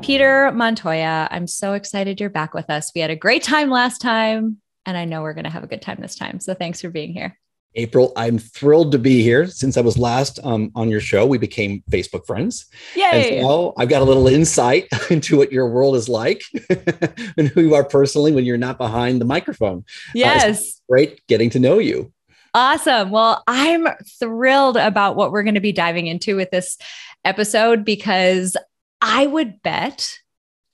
Peter Montoya, I'm so excited you're back with us. We had a great time last time, and I know we're going to have a good time this time. So thanks for being here. April, I'm thrilled to be here. Since I was last on your show, we became Facebook friends. Yay! And so I've got a little insight into what your world is like and who you are personally when you're not behind the microphone. Yes. It's great getting to know you. Awesome. Well, I'm thrilled about what we're going to be diving into with this episode, because I would bet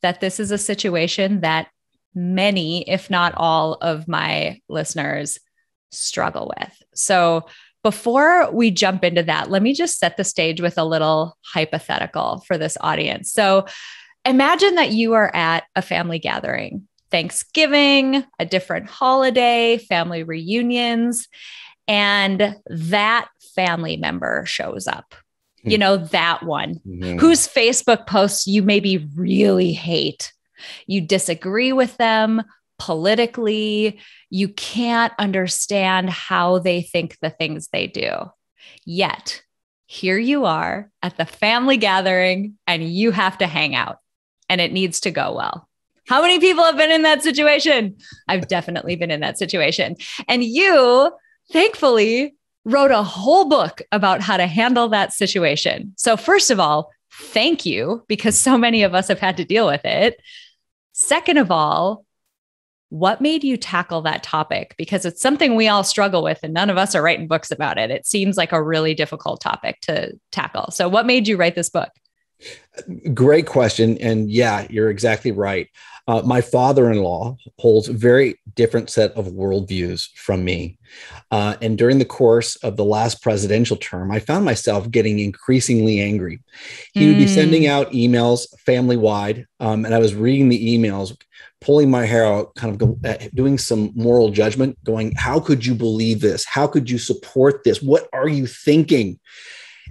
that this is a situation that many, if not all, of my listeners struggle with. So before we jump into that, let me just set the stage with a little hypothetical for this audience. So imagine that you are at a family gathering, Thanksgiving, a different holiday, family reunions, and that family member shows up. You know, that one whose Facebook posts you maybe really hate. You disagree with them politically. You can't understand how they think the things they do. Yet, here you are at the family gathering and you have to hang out and it needs to go well. How many people have been in that situation? I've definitely been in that situation. And you, thankfully, wrote a whole book about how to handle that situation. So first of all, thank you, because so many of us have had to deal with it. Second of all, what made you tackle that topic? Because it's something we all struggle with and none of us are writing books about it. It seems like a really difficult topic to tackle. So what made you write this book? Great question. And yeah, you're exactly right. My father-in-law holds a very different set of worldviews from me. And during the course of the last presidential term, I found myself getting increasingly angry. He would be sending out emails family-wide, and I was reading the emails, pulling my hair out, kind of doing some moral judgment, going, how could you believe this? How could you support this? What are you thinking?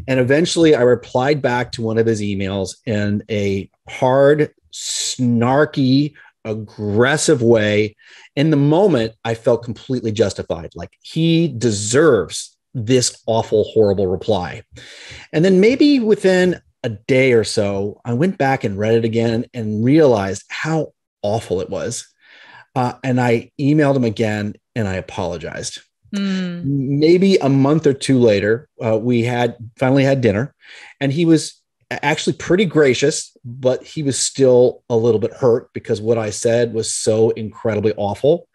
And eventually I replied back to one of his emails in a hard, snarky, aggressive way. In the moment, I felt completely justified. Like, he deserves this awful, horrible reply. And then maybe within a day or so, I went back and read it again and realized how awful it was. And I emailed him again and I apologized. Maybe a month or two later, we had finally had dinner, and he was actually pretty gracious, but he was still a little bit hurt because what I said was so incredibly awful.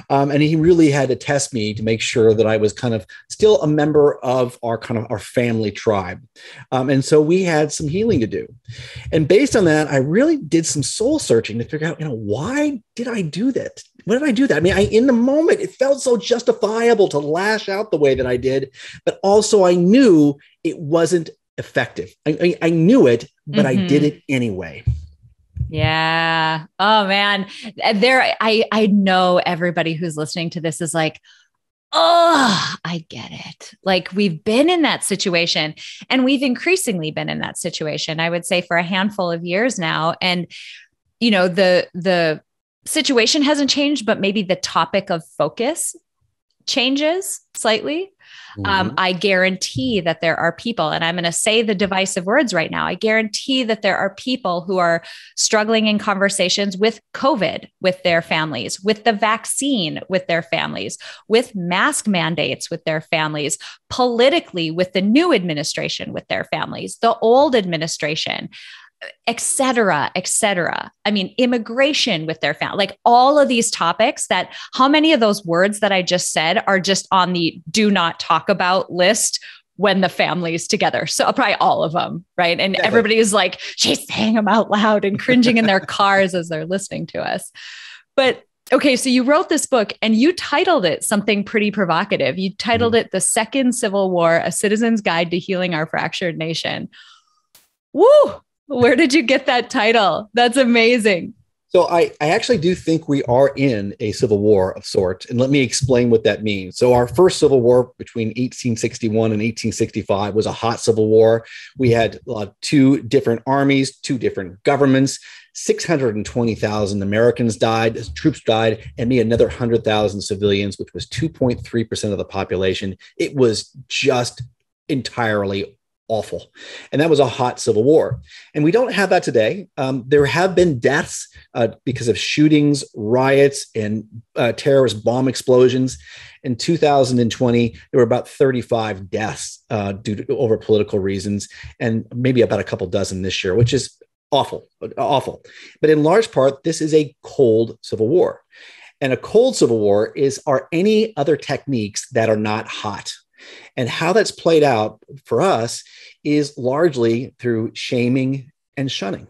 And he really had to test me to make sure that I was kind of still a member of our family tribe. And so we had some healing to do. And based on that, I really did some soul searching to figure out, why did I do that? Why did I do that? I mean, in the moment, it felt so justifiable to lash out the way that I did, but also I knew it wasn't effective. I knew it, but I did it anyway. Yeah. Oh man. I know everybody who's listening to this is like, oh, I get it. Like, we've been in that situation, and we've increasingly been in that situation, I would say, for a handful of years now. And, the situation hasn't changed, but maybe the topic of focus changes slightly. I guarantee that there are people, and I'm going to say the divisive words right now. I guarantee that there are people who are struggling in conversations with COVID, with their families, with the vaccine, with their families, with mask mandates, with their families, politically, with the new administration, with their families, the old administration, et cetera, et cetera. I mean, immigration with their family, like all of these topics. That how many of those words that I just said are just on the do not talk about list when the family's together? So probably all of them, right? And everybody is like, she's saying them out loud and cringing in their cars as they're listening to us. But okay, so you wrote this book and you titled it something pretty provocative. You titled it The Second Civil War, A Citizen's Guide to Healing Our Fractured Nation. Woo! Where did you get that title? That's amazing. So I actually do think we are in a civil war of sorts. And let me explain what that means. So our first civil war between 1861 and 1865 was a hot civil war. We had two different armies, two different governments. 620,000 Americans died, troops died, and maybe another 100,000 civilians, which was 2.3% of the population. It was just entirely awful. And that was a hot civil war. And we don't have that today. There have been deaths because of shootings, riots, and terrorist bomb explosions. In 2020, there were about 35 deaths over political reasons, and maybe about a couple dozen this year, which is awful. But in large part, this is a cold civil war. And a cold civil war are any other techniques that are not hot. And how that's played out for us is largely through shaming and shunning.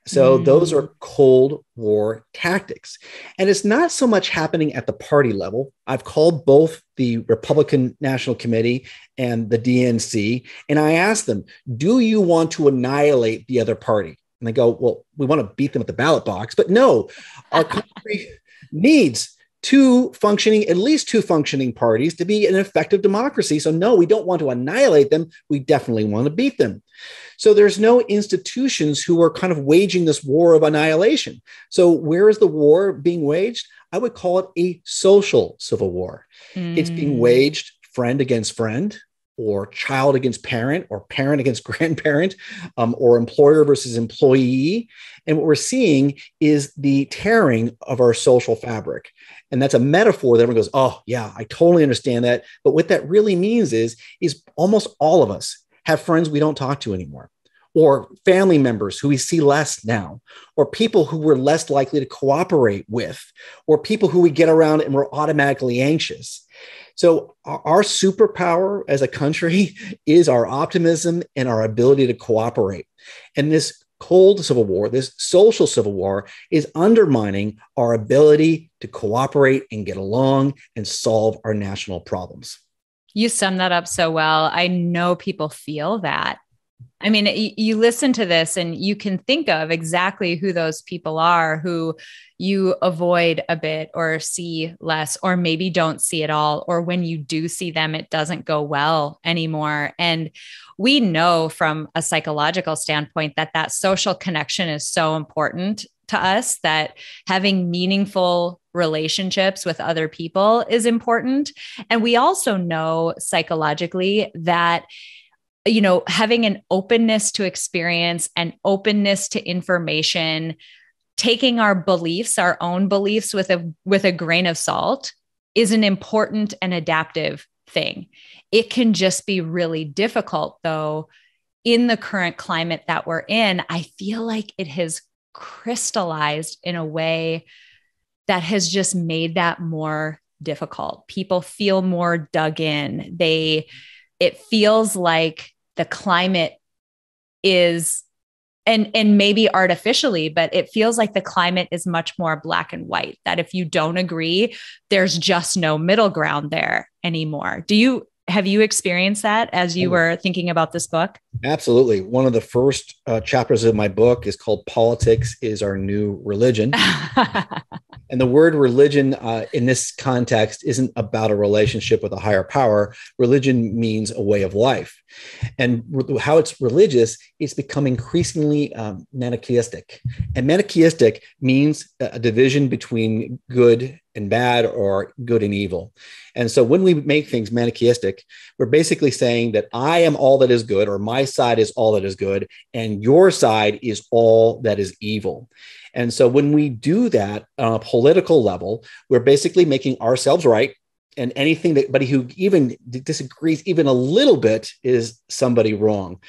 So those are Cold War tactics. And it's not so much happening at the party level. I've called both the Republican National Committee and the DNC, and I asked them, do you want to annihilate the other party? And they go, well, we want to beat them at the ballot box. But no, our country needs at least two functioning parties to be an effective democracy. So no, we don't want to annihilate them. We definitely want to beat them. So there's no institutions who are kind of waging this war of annihilation. So where is the war being waged? I would call it a social civil war. It's being waged friend against friend, or child against parent, or parent against grandparent, or employer versus employee. And what we're seeing is the tearing of our social fabric. And that's a metaphor that everyone goes, oh, yeah, I totally understand that. But what that really means is almost all of us have friends we don't talk to anymore, or family members who we see less now, or people who we're less likely to cooperate with, or people who we get around and we're automatically anxious. So our superpower as a country is our optimism and our ability to cooperate. And this cold civil war, this social civil war, is undermining our ability to cooperate and get along and solve our national problems. You sum that up so well. I know people feel that. I mean, you listen to this and you can think of exactly who those people are who you avoid a bit or see less, or maybe don't see at all. Or when you do see them, it doesn't go well anymore. And we know from a psychological standpoint that social connection is so important to us, that having meaningful relationships with other people is important. And we also know psychologically that having an openness to experience and openness to information, taking our beliefs, our own beliefs with a grain of salt, is an important and adaptive thing. It can just be really difficult, though, in the current climate that we're in. I feel like it has crystallized in a way that has just made that more difficult. People feel more dug in. It feels like the climate is, and maybe artificially, but it feels like the climate is much more black and white, that if you don't agree, there's just no middle ground there anymore. Have you experienced that as you were thinking about this book? Absolutely. One of the first chapters of my book is called Politics is Our New Religion. And the word religion in this context isn't about a relationship with a higher power. Religion means a way of life. And how it's religious, it's become increasingly manichaeistic. And manichaeistic means a division between good and bad, or good and evil. And so when we make things manichaeistic, we're basically saying that I am all that is good, or my side is all that is good, and your side is all that is evil. And so when we do that on a political level, we're basically making ourselves right. And anybody who even disagrees even a little bit is somebody wrong.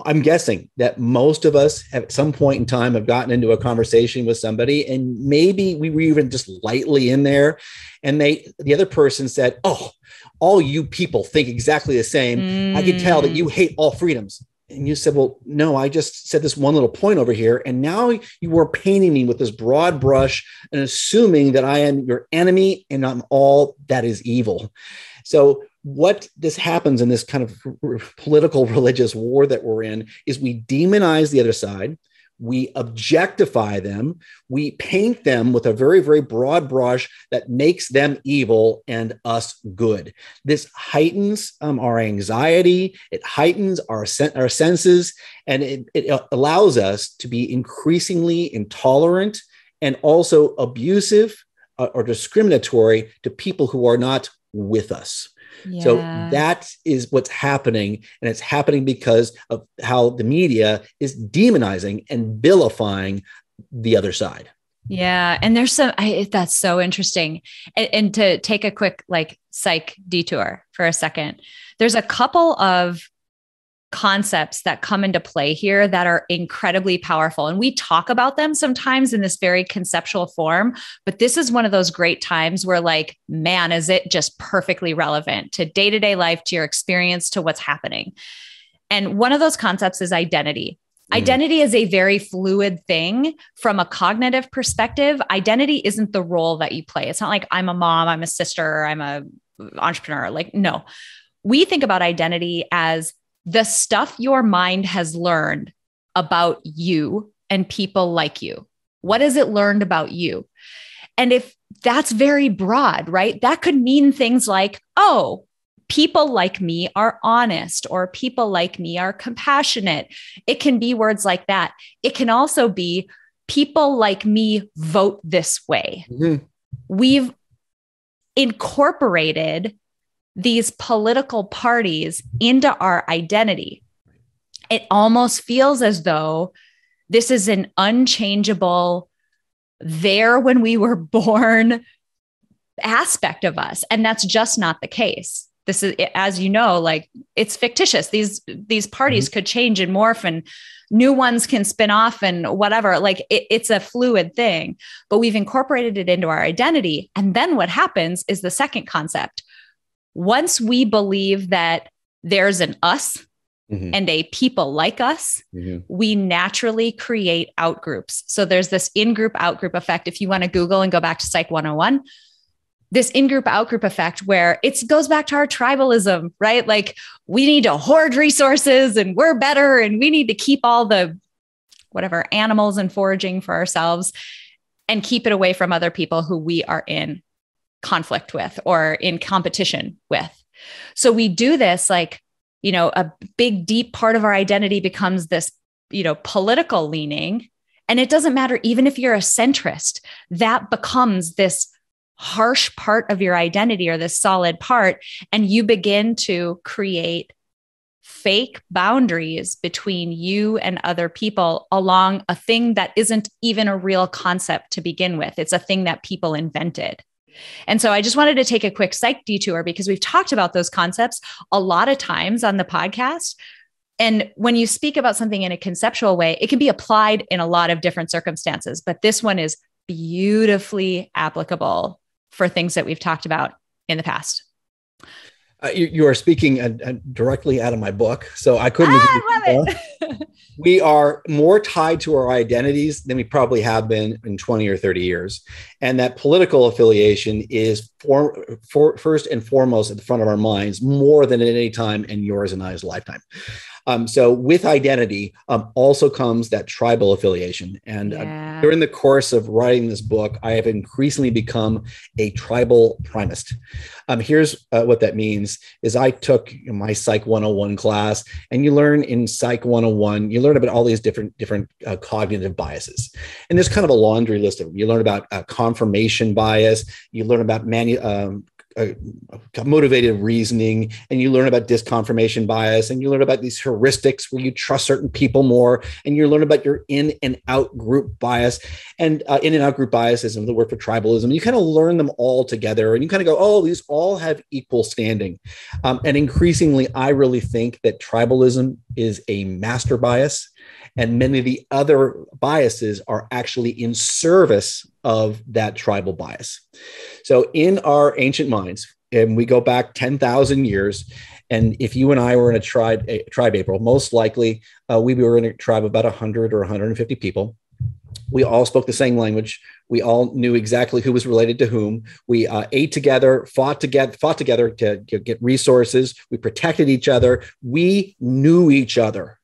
I'm guessing that most of us at some point in time have gotten into a conversation with somebody, and maybe we were even just lightly in there, and the other person said, "Oh, all you people think exactly the same. I can tell that you hate all freedoms." And you said, well, no, I just said this one little point over here. And now you are painting me with this broad brush and assuming that I am your enemy and I'm all that is evil. So what this happens in this kind of political religious war that we're in is we demonize the other side. We objectify them. We paint them with a very, very broad brush that makes them evil and us good. This heightens our anxiety. It heightens our senses, and it allows us to be increasingly intolerant and also abusive or discriminatory to people who are not with us. So Yeah. that is what's happening. And it's happening because of how the media is demonizing and vilifying the other side. Yeah. And there's that's so interesting. And to take a quick like psych detour for a second, there's a couple of concepts that come into play here that are incredibly powerful. And we talk about them sometimes in this very conceptual form, but this is one of those great times where like, man, is it just perfectly relevant to day-to-day life, to your experience, to what's happening. And one of those concepts is identity. Identity is a very fluid thing from a cognitive perspective. Identity isn't the role that you play. It's not like I'm a mom, I'm a sister, I'm a entrepreneur. Like, no, we think about identity as the stuff your mind has learned about you and people like you. What has it learned about you? And if that's very broad, right? That could mean things like, oh, people like me are honest, or people like me are compassionate. It can be words like that. It can also be people like me vote this way. Mm-hmm. We've incorporated these political parties into our identity. It almost feels as though this is an unchangeable, there when we were born aspect of us. And that's just not the case. This is, as you know, like it's fictitious. These parties could change and morph, and new ones can spin off and whatever. Like it's a fluid thing, but we've incorporated it into our identity. And then what happens is the second concept. Once we believe that there's an us and a people like us, we naturally create outgroups. So there's this in-group, out-group effect. If you want to Google and go back to Psych 101, this in-group, out-group effect where it goes back to our tribalism, right? Like we need to hoard resources and we're better and we need to keep all the whatever animals and foraging for ourselves and keep it away from other people who we are in conflict with or in competition with. So we do this like, a big, deep part of our identity becomes this, political leaning. And it doesn't matter, even if you're a centrist, that becomes this harsh part of your identity or this solid part. And you begin to create fake boundaries between you and other people along a thing that isn't even a real concept to begin with. It's a thing that people invented. And so I just wanted to take a quick psych detour because we've talked about those concepts a lot of times on the podcast. And when you speak about something in a conceptual way, it can be applied in a lot of different circumstances, but this one is beautifully applicable for things that we've talked about in the past. You are speaking directly out of my book, so I couldn't. I love it. We are more tied to our identities than we probably have been in 20 or 30 years. And that political affiliation is first and foremost at the front of our minds more than at any time in yours and I's lifetime. So with identity also comes that tribal affiliation. And during the course of writing this book, I have increasingly become a tribal primist. Here's what that means is I took my Psych 101 class, and you learn in Psych 101, you learn about all these different cognitive biases. And there's kind of a laundry list of them. You learn about confirmation bias, you learn about motivated reasoning, and you learn about disconfirmation bias, and you learn about these heuristics where you trust certain people more, and you learn about your in and out group bias. And in and out group bias is the word for tribalism. You kind of learn them all together, and you kind of go, oh, these all have equal standing. And increasingly, I really think that tribalism is a master bias, and many of the other biases are actually in service of that tribal bias. So in our ancient minds, and we go back 10,000 years, and if you and I were in a tribe, April, most likely we were in a tribe of about 100 or 150 people. We all spoke the same language. We all knew exactly who was related to whom. We ate together, fought together to get resources. We protected each other. We knew each other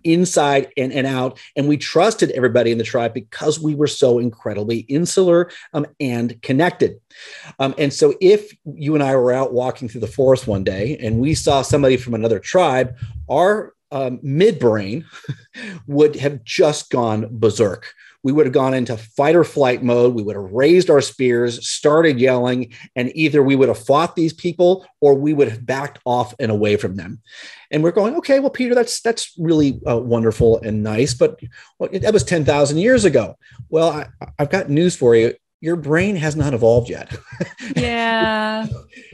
inside and out. And we trusted everybody in the tribe because we were so incredibly insular and connected. And so if you and I were out walking through the forest one day and we saw somebody from another tribe, our midbrain would have just gone berserk. we would have gone into fight or flight mode. We would have raised our spears, started yelling, and either we would have fought these people or we would have backed off and away from them. And we're going, okay, well, Peter, that's really wonderful and nice, but that was 10,000 years ago. Well, I've got news for you. Your brain has not evolved yet. Yeah.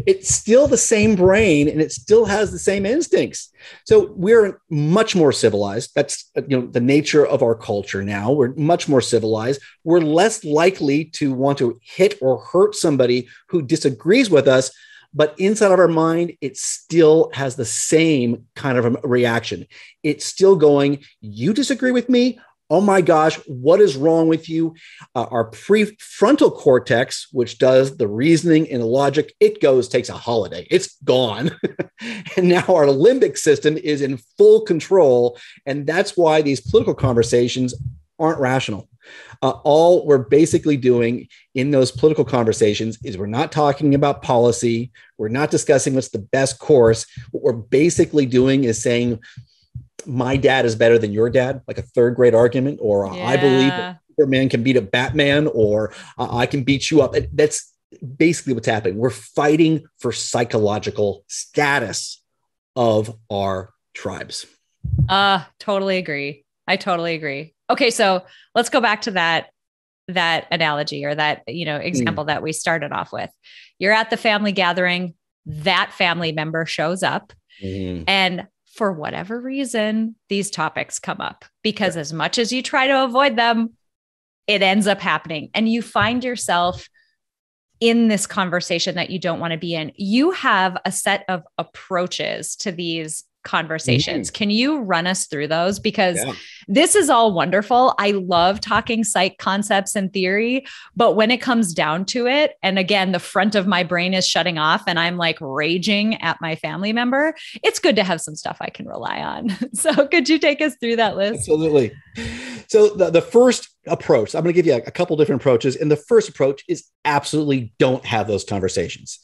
It's still the same brain and it still has the same instincts. So we're much more civilized. That's the nature of our culture now. We're much more civilized. We're less likely to want to hit or hurt somebody who disagrees with us. But inside of our mind, it still has the same kind of a reaction. It's still going, you disagree with me? Oh my gosh, what is wrong with you? Our prefrontal cortex, which does the reasoning and the logic, takes a holiday. It's gone. And now our limbic system is in full control. And that's why these political conversations aren't rational. All we're basically doing in those political conversations is we're not talking about policy. We're not discussing what's the best course. What we're basically doing is saying, my dad is better than your dad, like a third grade argument, or I believe that Superman can beat a Batman, or I can beat you up. That's basically what's happening. We're fighting for psychological status of our tribes. Totally agree. I totally agree. Okay. So let's go back to that analogy or that, example that we started off with. You're at the family gathering, that family member shows up and for whatever reason, these topics come up because as much as you try to avoid them, it ends up happening. And you find yourself in this conversation that you don't want to be in. You have a set of approaches to these conversations. Can you run us through those? Because this is all wonderful. I love talking psych concepts and theory, but when it comes down to it, and again, the front of my brain is shutting off and I'm like raging at my family member, it's good to have some stuff I can rely on. So could you take us through that list? Absolutely. So the first approach, I'm going to give you a couple different approaches. And the first approach is absolutely don't have those conversations.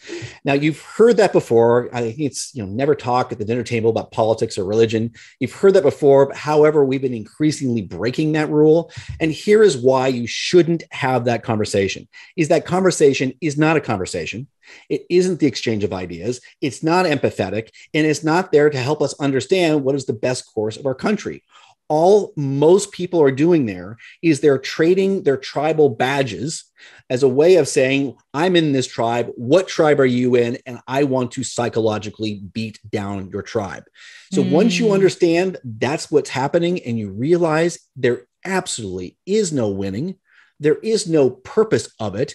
Now, you've heard that before. I think it's, never talk at the dinner table about politics or religion. You've heard that before. But however, we've been increasingly breaking that rule. And here is why you shouldn't have that conversation. That conversation is not a conversation. It isn't the exchange of ideas. It's not empathetic. And it's not there to help us understand what is the best course of our country. All most people are doing there is they're trading their tribal badges as a way of saying, I'm in this tribe. What tribe are you in? And I want to psychologically beat down your tribe. So once you understand that's what's happening and you realize there absolutely is no winning, there is no purpose of it,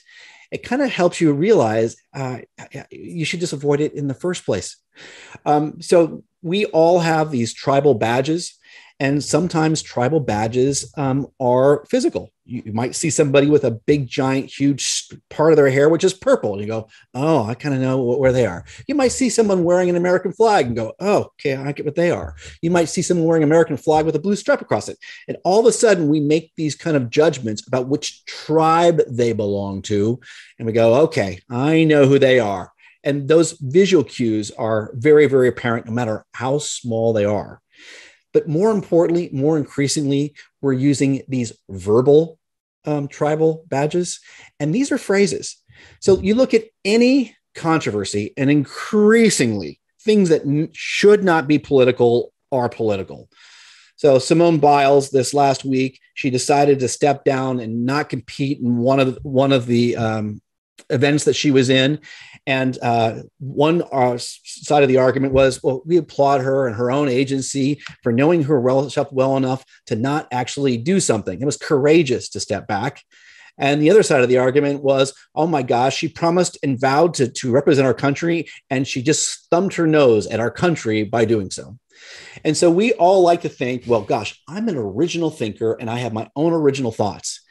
it kind of helps you realize you should just avoid it in the first place. So we all have these tribal badges. And sometimes tribal badges are physical. You might see somebody with a big, giant, huge part of their hair, which is purple. And you go, oh, I kind of know where they are. You might see someone wearing an American flag and go, oh, okay, I get what they are. You might see someone wearing an American flag with a blue stripe across it. And all of a sudden, we make these kind of judgments about which tribe they belong to. And we go, okay, I know who they are. And those visual cues are very, very apparent, no matter how small they are. But more importantly, more increasingly, we're using these verbal tribal badges. And these are phrases. So you look at any controversy and increasingly things that should not be political are political. So Simone Biles this last week, she decided to step down and not compete in one of the events that she was in. And one side of the argument was, well, we applaud her and her own agency for knowing herself well enough to not actually do something. It was courageous to step back. And the other side of the argument was, oh my gosh, she promised and vowed to represent our country, and she just thumbed her nose at our country by doing so. And so we all like to think, well, gosh, I'm an original thinker and I have my own original thoughts.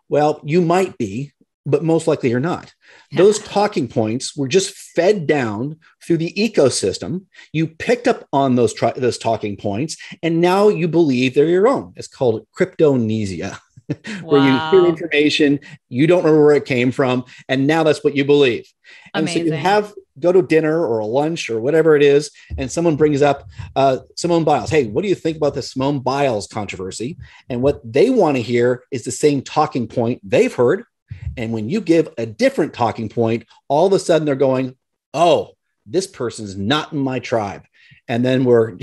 Well, you might be, but most likely you're not. Those talking points were just fed down through the ecosystem. You picked up on those talking points, and now you believe they're your own. It's called cryptomnesia. where you hear Wow. information, you don't remember where it came from, and now that's what you believe. And so Amazing. go to dinner or a lunch or whatever it is, and someone brings up Simone Biles. Hey, what do you think about the Simone Biles controversy? And what they want to hear is the same talking point they've heard. And when you give a different talking point, all of a sudden they're going, oh, this person's not in my tribe. And then we're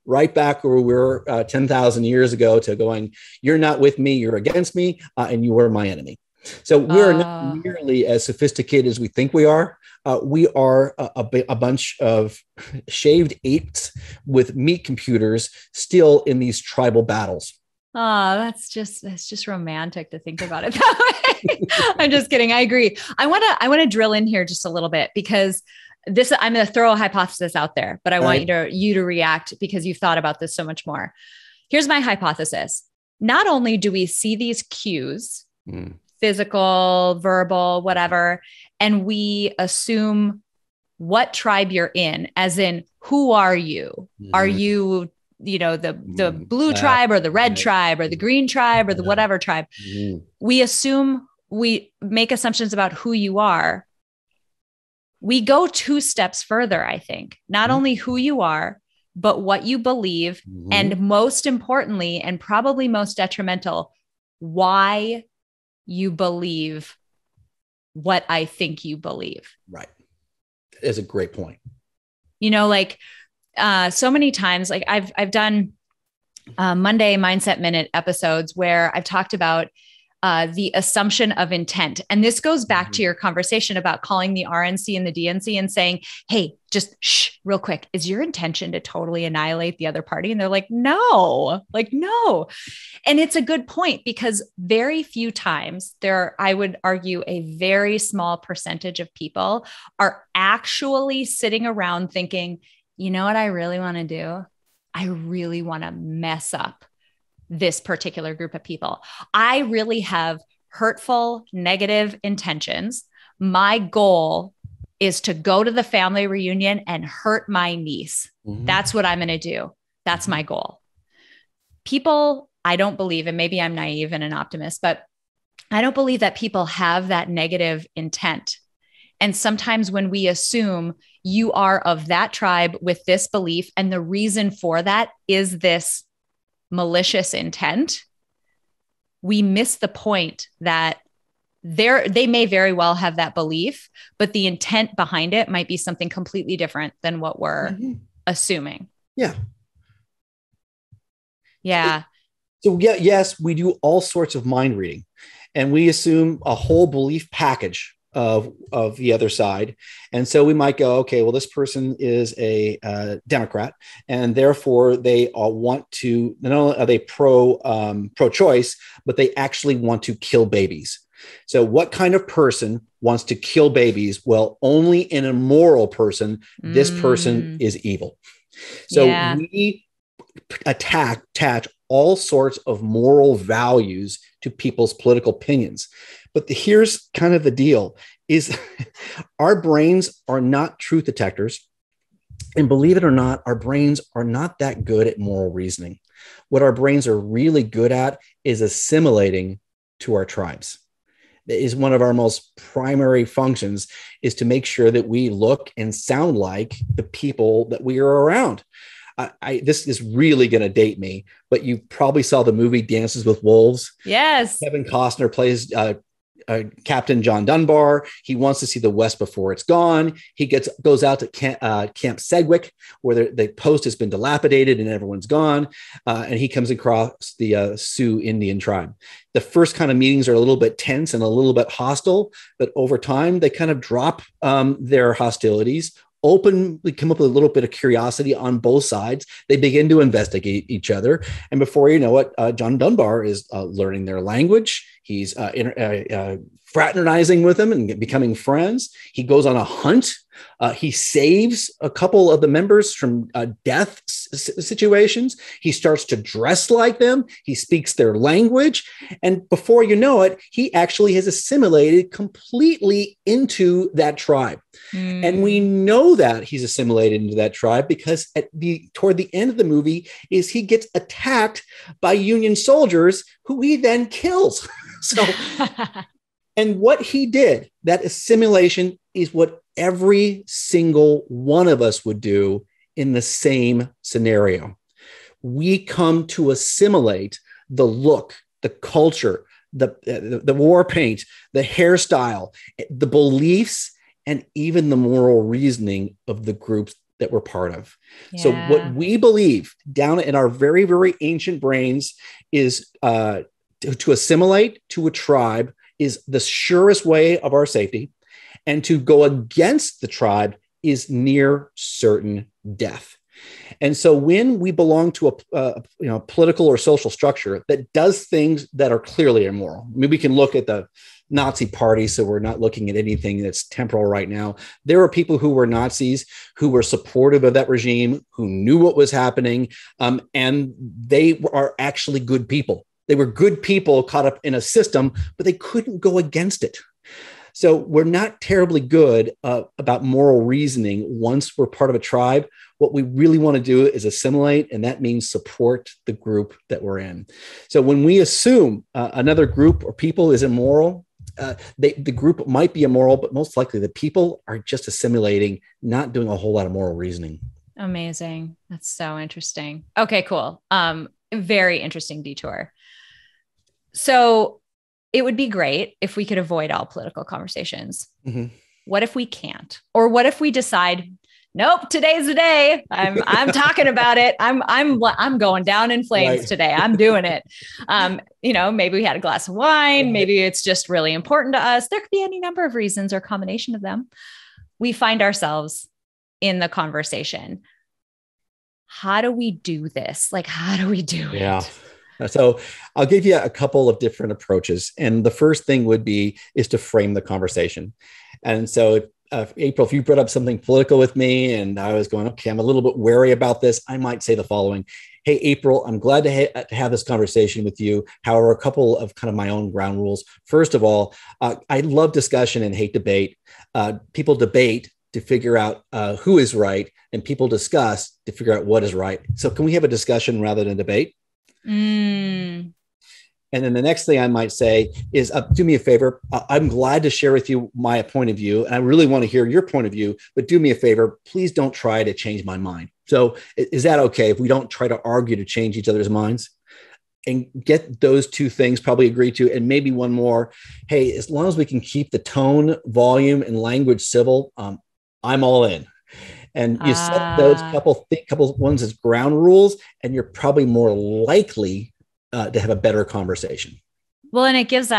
right back where we were 10,000 years ago to going, you're not with me, you're against me, and you are my enemy. So we're not nearly as sophisticated as we think we are. We are a bunch of shaved apes with meat computers still in these tribal battles. Oh, that's just romantic to think about it that way. I'm just kidding. I agree. I want to drill in here just a little bit because I'm going to throw a hypothesis out there, but I want you to react because you've thought about this so much more. Here's my hypothesis. Not only do we see these cues, physical, verbal, whatever, and we assume what tribe you're in, as in, who are you? Are you, the blue tribe or the red tribe or the green tribe or the whatever tribe? We make assumptions about who you are. We go 2 steps further, I think, not only who you are, but what you believe. And most importantly, and probably most detrimental, why you believe what I think you believe. Right. That is a great point. So many times, like I've done Monday Mindset Minute episodes where I've talked about the assumption of intent. And this goes back to your conversation about calling the RNC and the DNC and saying, hey, just real quick, is your intention to totally annihilate the other party? And they're like, no. And it's a good point because very few times I would argue a very small percentage of people are actually sitting around thinking, you know what I really want to do? I really want to mess up this particular group of people. I really have hurtful, negative intentions. My goal is to go to the family reunion and hurt my niece. That's what I'm going to do. That's my goal. People, I don't believe, and maybe I'm naive and an optimist, but I don't believe that people have that negative intent. And sometimes when we assume you are of that tribe with this belief, and the reason for that is this malicious intent, we miss the point that they may very well have that belief, but the intent behind it might be something completely different than what we're assuming. Yeah. So yes, we do all sorts of mind reading, and we assume a whole belief package of the other side. And so we might go, okay, well, this person is a Democrat, and therefore they want to, not only are they pro-choice, but they actually want to kill babies. So what kind of person wants to kill babies? Well, only an immoral person. This person is evil. So we attach all sorts of moral values to people's political opinions. But here's kind of the deal is our brains are not truth detectors. And believe it or not, our brains are not that good at moral reasoning. What our brains are really good at is assimilating to our tribes. That is one of our most primary functions, is to make sure that we look and sound like the people that we are around. This is really going to date me, but you probably saw the movie Dances with Wolves. Yes. Kevin Costner plays Captain John Dunbar. He wants to see the West before it's gone. He goes out to Camp Sedgwick, where the post has been dilapidated and everyone's gone. And he comes across the Sioux Indian tribe. The first kind of meetings are a little bit tense and a little bit hostile, but over time they kind of drop their hostilities, openly come up with a little bit of curiosity on both sides. They begin to investigate each other. And before you know it, John Dunbar is learning their language. He's fraternizing with them and becoming friends. He goes on a hunt. He saves a couple of the members from death situations. He starts to dress like them. He speaks their language. And before you know it, he actually has assimilated completely into that tribe. And we know that he's assimilated into that tribe because toward the end of the movie is he gets attacked by Union soldiers who he then kills. So, and what he did, that assimilation, is what every single one of us would do in the same scenario. We come to assimilate the look, the culture, the war paint, the hairstyle, the beliefs, and even the moral reasoning of the groups that we're part of. Yeah. So what we believe down in our very, very ancient brains is to assimilate to a tribe is the surest way of our safety. And to go against the tribe is near certain death. And so when we belong to a political or social structure that does things that are clearly immoral, I mean, we can look at the Nazi party, so we're not looking at anything that's temporal right now. There are people who were Nazis, who were supportive of that regime, who knew what was happening, and they are actually good people. They were good people caught up in a system, but they couldn't go against it. So we're not terribly good about moral reasoning once we're part of a tribe. What we really want to do is assimilate, and that means support the group that we're in. So when we assume another group or people is immoral, the group might be immoral, but most likely the people are just assimilating, not doing a whole lot of moral reasoning. Amazing. That's so interesting. Okay, cool. Very interesting detour. So it would be great if we could avoid all political conversations. Mm-hmm. What if we can't? Or what if we decide, nope, today's the day. I'm talking about it. I'm going down in flames today. I'm doing it. Maybe we had a glass of wine. Maybe it's just really important to us. There could be any number of reasons or combination of them. We find ourselves in the conversation. How do we do this? Like, how do we do it? So I'll give you a couple of different approaches. And the first thing is to frame the conversation. And so April, if you brought up something political with me and I was going, okay, I'm a little bit wary about this, I might say the following. Hey, April, I'm glad to have this conversation with you. However, a couple of kind of my own ground rules. First of all, I love discussion and hate debate. People debate to figure out who is right, and people discuss to figure out what is right. So can we have a discussion rather than debate? And then the next thing I might say is, do me a favor. I'm glad to share with you my point of view, and I really want to hear your point of view, but do me a favor. Please don't try to change my mind. So is that okay if we don't try to argue to change each other's minds? And get those two things probably agreed to, and maybe one more. Hey, as long as we can keep the tone, volume, and language civil, I'm all in. And you set those couple ones as ground rules, and you're probably more likely to have a better conversation. Well, and it gives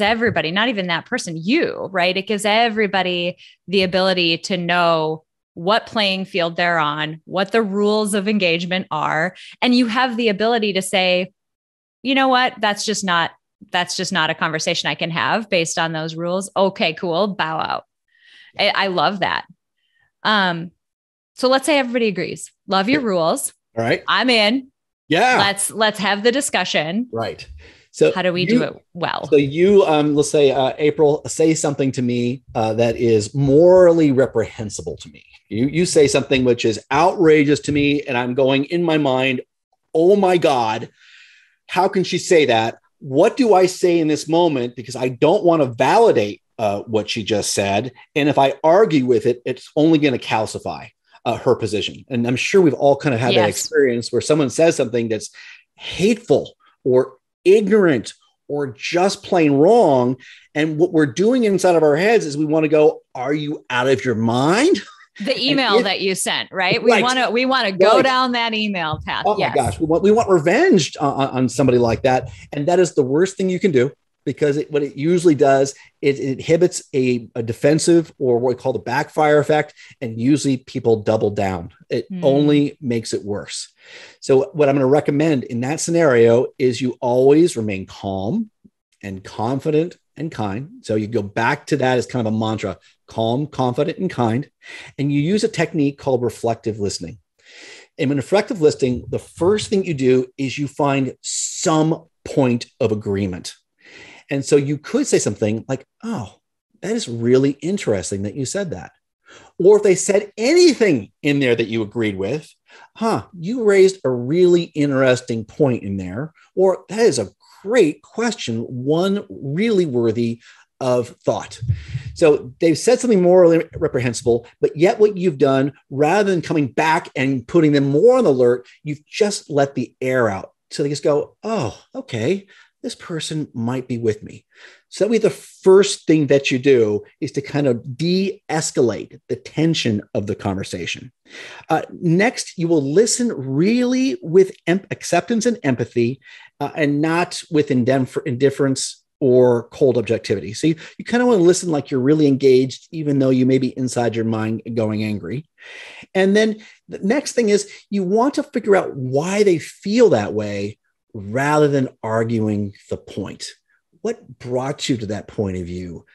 everybody, not even that person, you, right? It gives everybody the ability to know what playing field they're on, what the rules of engagement are. And you have the ability to say, you know what, that's just not a conversation I can have based on those rules. Okay, cool. Bow out. I love that. So let's say everybody agrees. Love your rules. All right. I'm in. Yeah. Let's have the discussion. Right. So how do we do it well? So you, let's say, April, say something to me that is morally reprehensible to me. You say something which is outrageous to me, and I'm going in my mind, oh my God, how can she say that? What do I say in this moment? Because I don't want to validate what she just said. And if I argue with it, it's only going to calcify her position. And I'm sure we've all kind of had that experience where someone says something that's hateful or ignorant or just plain wrong. And what we're doing inside of our heads is we want to go, are you out of your mind? The email that you sent, right? We want to go down that email path. Oh my gosh. We want revenge on somebody like that. And that is the worst thing you can do, because what it usually does, it inhibits a defensive, or what we call the backfire effect. And usually people double down. It only makes it worse. So what I'm going to recommend in that scenario is you always remain calm and confident and kind. So you go back to that as kind of a mantra: calm, confident, and kind. And you use a technique called reflective listening. And in reflective listening, the first thing you do is you find some point of agreement. And so you could say something like, oh, that is really interesting that you said that. Or if they said anything in there that you agreed with, you raised a really interesting point in there. Or that is a great question, one really worthy of thought. So they've said something morally reprehensible, but yet what you've done, rather than coming back and putting them more on the alert, you've just let the air out. So they just go, oh, okay, this person might be with me. So that way, the first thing that you do is to kind of de-escalate the tension of the conversation. Next, you will listen really with acceptance and empathy, and not with indifference or cold objectivity. So you kind of want to listen like you're really engaged, even though you may be inside your mind going angry. And then the next thing is you want to figure out why they feel that way rather than arguing the point. What brought you to that point of view?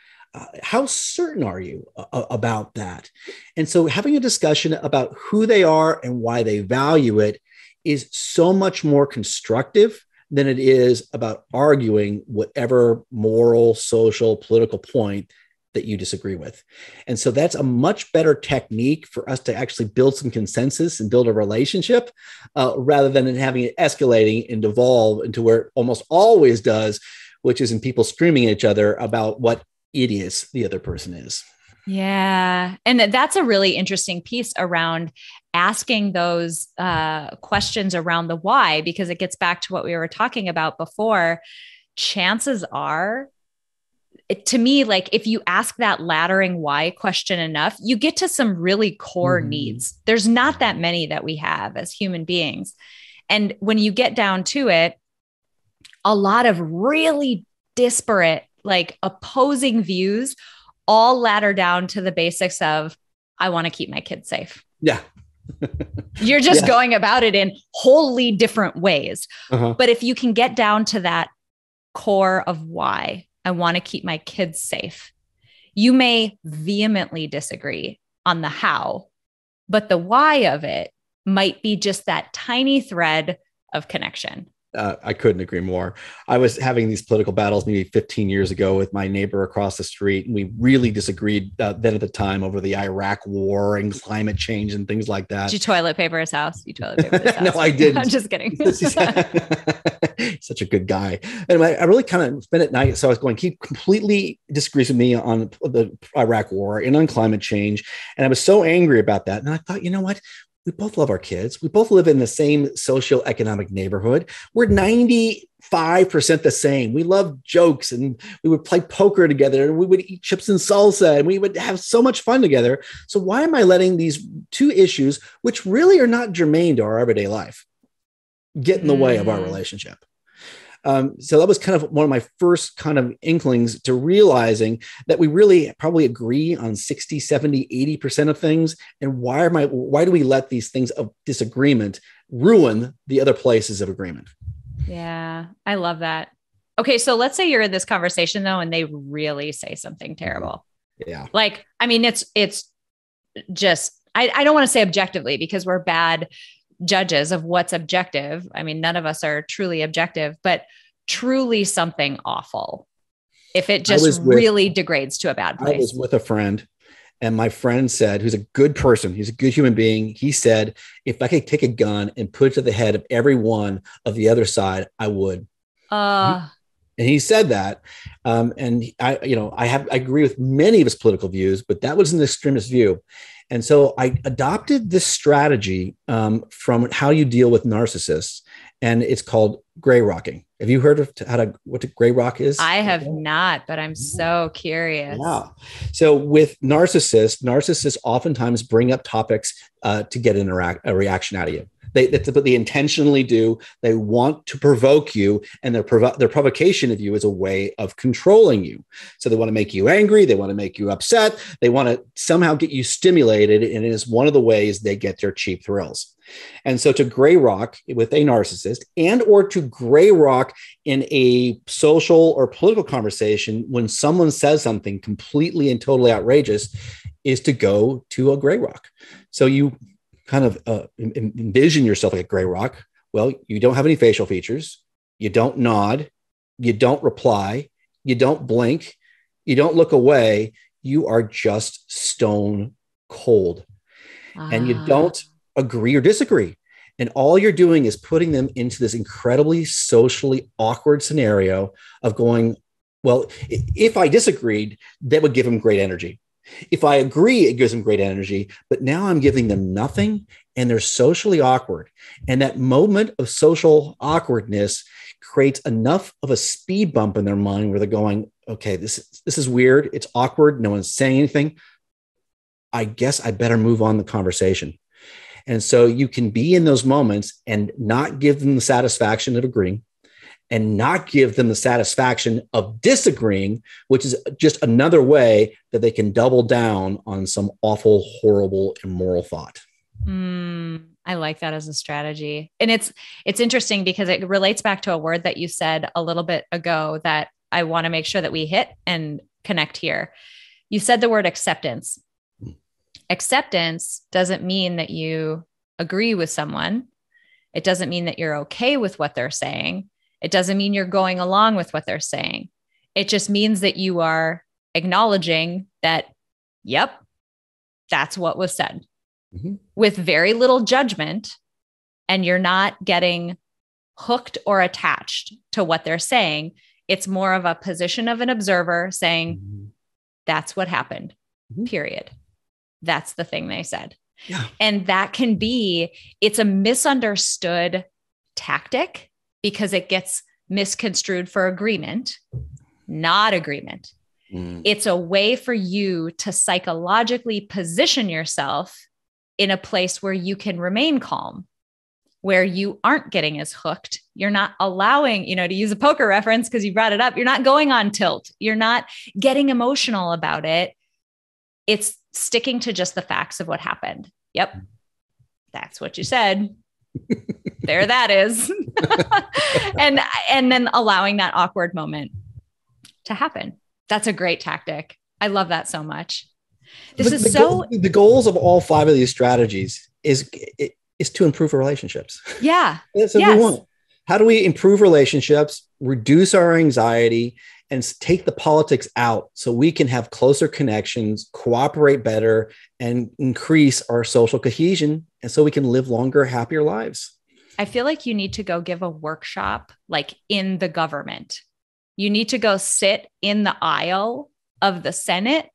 How certain are you about that? And so having a discussion about who they are and why they value it is so much more constructive than it is about arguing whatever moral, social, political point that you disagree with. And so that's a much better technique for us to actually build some consensus and build a relationship, rather than having it escalating and devolve into where it almost always does, which is in people screaming at each other about what idiots the other person is. Yeah. And that's a really interesting piece around asking those questions around the why, because it gets back to what we were talking about before. Chances are, to me, like if you ask that laddering why question enough, you get to some really core needs. There's not that many that we have as human beings. And when you get down to it, a lot of really disparate, like opposing views all ladder down to the basics of, I want to keep my kids safe. Yeah. You're just going about it in wholly different ways. But if you can get down to that core of why I want to keep my kids safe, you may vehemently disagree on the how, but the why of it might be just that tiny thread of connection. I couldn't agree more. I was having these political battles maybe 15 years ago with my neighbor across the street, and we really disagreed then at the time over the Iraq war and climate change and things like that. Did you toilet paper his house? You toilet paper his house? No, I didn't. I'm just kidding. Such a good guy. Anyway, I really kind of spent at night. So I was going, he completely disagrees with me on the Iraq war and on climate change. And I was so angry about that. And I thought, you know what? We both love our kids. We both live in the same socioeconomic neighborhood. We're 95% the same. We love jokes, and we would play poker together, and we would eat chips and salsa, and we would have so much fun together. So why am I letting these two issues, which really are not germane to our everyday life, get in the way of our relationship? So that was kind of one of my first kind of inklings to realizing that we really probably agree on 60, 70, 80% of things. And why do we let these things of disagreement ruin the other places of agreement? Yeah, I love that. Okay. So let's say you're in this conversation though, and they really say something terrible. Yeah. Like, I mean, it's just, I don't want to say objectively, because we're bad judges of what's objective. I mean, none of us are truly objective, but truly something awful. If it just really degrades to a bad place. I was with a friend, and my friend said, who's a good person, he's a good human being. He said, if I could take a gun and put it to the head of every one of the other side, I would. And he said that. And I agree with many of his political views, but that was an extremist view. And so I adopted this strategy from how you deal with narcissists, and it's called gray rocking. Have you heard of what gray rock is? I have not, but I'm so curious. Yeah. So with narcissists oftentimes bring up topics to get a reaction out of you. That's what they intentionally do. They want to provoke you, and their provocation of you is a way of controlling you. So they want to make you angry. They want to make you upset. They want to somehow get you stimulated, and it is one of the ways they get their cheap thrills. And so to gray rock with a narcissist, and or to gray rock in a social or political conversation when someone says something completely and totally outrageous, is to go to a gray rock. So you kind of envision yourself like a gray rock. Well, you don't have any facial features. You don't nod. You don't reply. You don't blink. You don't look away. You are just stone cold. And you don't agree or disagree. And all you're doing is putting them into this incredibly socially awkward scenario of going, well, if I disagreed, that would give them great energy. If I agree, it gives them great energy, but now I'm giving them nothing and they're socially awkward. And that moment of social awkwardness creates enough of a speed bump in their mind where they're going, okay, this is weird. It's awkward. No one's saying anything. I guess I better move on the conversation. And so you can be in those moments and not give them the satisfaction of agreeing, and not give them the satisfaction of disagreeing, which is just another way that they can double down on some awful, horrible, immoral thought. I like that as a strategy. And it's interesting because it relates back to a word that you said a little bit ago that I want to make sure that we hit and connect here. You said the word acceptance. Acceptance doesn't mean that you agree with someone. It doesn't mean that you're okay with what they're saying. It doesn't mean you're going along with what they're saying. It just means that you are acknowledging that, yep, that's what was said, with very little judgment. And you're not getting hooked or attached to what they're saying. It's more of a position of an observer saying, that's what happened, period. That's the thing they said. Yeah. And that can be, it's a misunderstood tactic because it gets misconstrued for agreement, not agreement. It's a way for you to psychologically position yourself in a place where you can remain calm, where you aren't getting as hooked. You're not allowing, to use a poker reference, because you brought it up, you're not going on tilt. You're not getting emotional about it. It's sticking to just the facts of what happened. Yep. That's what you said. There that is. and then allowing that awkward moment to happen. That's a great tactic. I love that so much. The goals of all 5 of these strategies is to improve relationships. Yeah. That's what we want. How do we improve relationships, reduce our anxiety, and take the politics out so we can have closer connections, cooperate better, and increase our social cohesion, and so we can live longer, happier lives? I feel like you need to go give a workshop like in the government. You need to go sit in the aisle of the Senate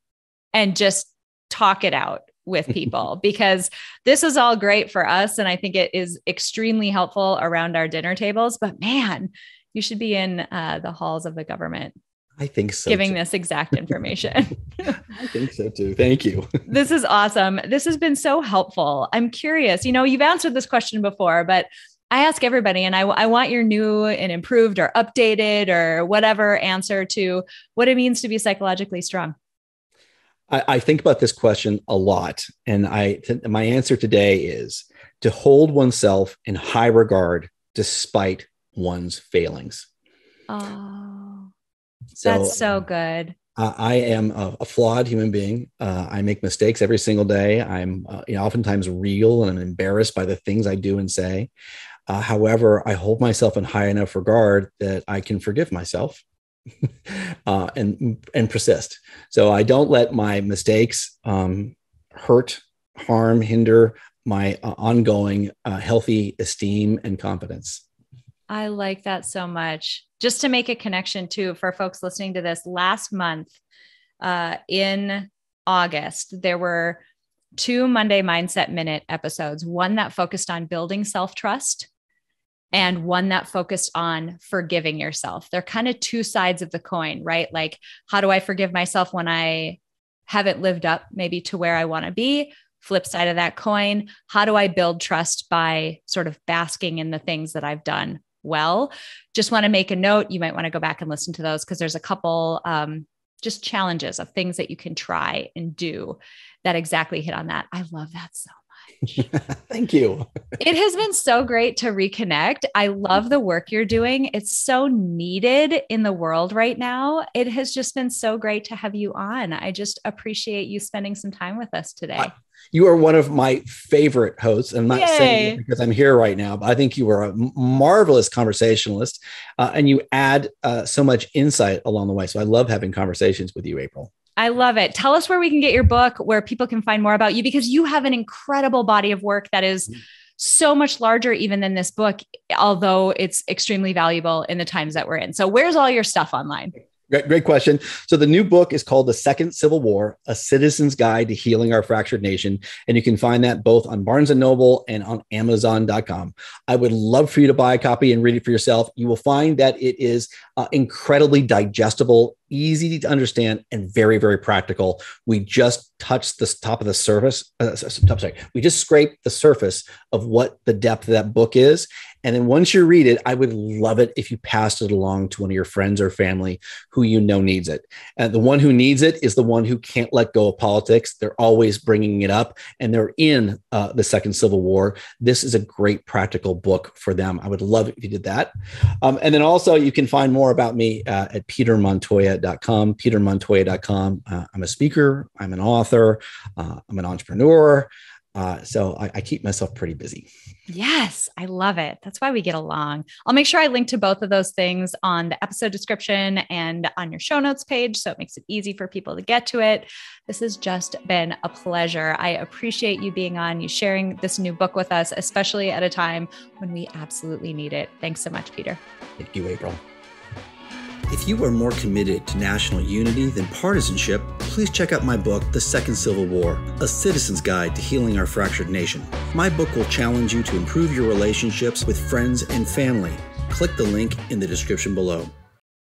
and just talk it out with people, because this is all great for us. And I think it is extremely helpful around our dinner tables, but man, you should be in the halls of the government. I think so. Giving this exact information. I think so too. Thank you. This is awesome. This has been so helpful. I'm curious, you've answered this question before, but I ask everybody, and I want your new and improved or updated or whatever answer to what it means to be psychologically strong. I think about this question a lot. And my answer today is to hold oneself in high regard despite one's failings. Oh, that's so good. I am a flawed human being. I make mistakes every single day. I'm oftentimes real, and I'm embarrassed by the things I do and say. However, I hold myself in high enough regard that I can forgive myself and persist. So I don't let my mistakes hurt, harm, hinder my ongoing healthy esteem and confidence. I like that so much. Just to make a connection too, for folks listening to this, last month in August, there were 2 Monday Mindset Minute episodes, one that focused on building self-trust and one that focused on forgiving yourself. They're kind of 2 sides of the coin, right? Like, how do I forgive myself when I haven't lived up maybe to where I want to be? Flip side of that coin, how do I build trust by sort of basking in the things that I've done well? Just want to make a note. You might want to go back and listen to those because there's a couple just challenges of things that you can try and do that exactly hit on that. I love that so much. Thank you. It has been so great to reconnect. I love the work you're doing. It's so needed in the world right now. It has just been so great to have you on. I just appreciate you spending some time with us today. You are one of my favorite hosts. I'm not saying it because I'm here right now, but I think you are a marvelous conversationalist and you add so much insight along the way. So I love having conversations with you, April. I love it. Tell us where we can get your book, where people can find more about you, because you have an incredible body of work that is so much larger even than this book, although it's extremely valuable in the times that we're in. So where's all your stuff online? Great question. So the new book is called The Second Civil War, A Citizen's Guide to Healing Our Fractured Nation. And you can find that both on Barnes & Noble and on Amazon.com. I would love for you to buy a copy and read it for yourself. You will find that it is incredibly digestible, easy to understand, and very, very practical. We just touched the top of the surface. We just scraped the surface of what the depth of that book is. And then once you read it, I would love it if you passed it along to one of your friends or family who you know needs it. And the one who needs it is the one who can't let go of politics. They're always bringing it up, and they're in the Second Civil War. This is a great practical book for them. I would love it if you did that. And then also you can find more about me at petermontoya.com, petermontoya.com. I'm a speaker. I'm an author. I'm an entrepreneur. So I keep myself pretty busy. Yes, I love it. That's why we get along. I'll make sure I link to both of those things on the episode description and on your show notes page, so it makes it easy for people to get to it. This has just been a pleasure. I appreciate you being on, you sharing this new book with us, especially at a time when we absolutely need it. Thanks so much, Peter. Thank you, April. If you are more committed to national unity than partisanship, please check out my book, The Second Civil War, A Citizen's Guide to Healing Our Fractured Nation. My book will challenge you to improve your relationships with friends and family. Click the link in the description below.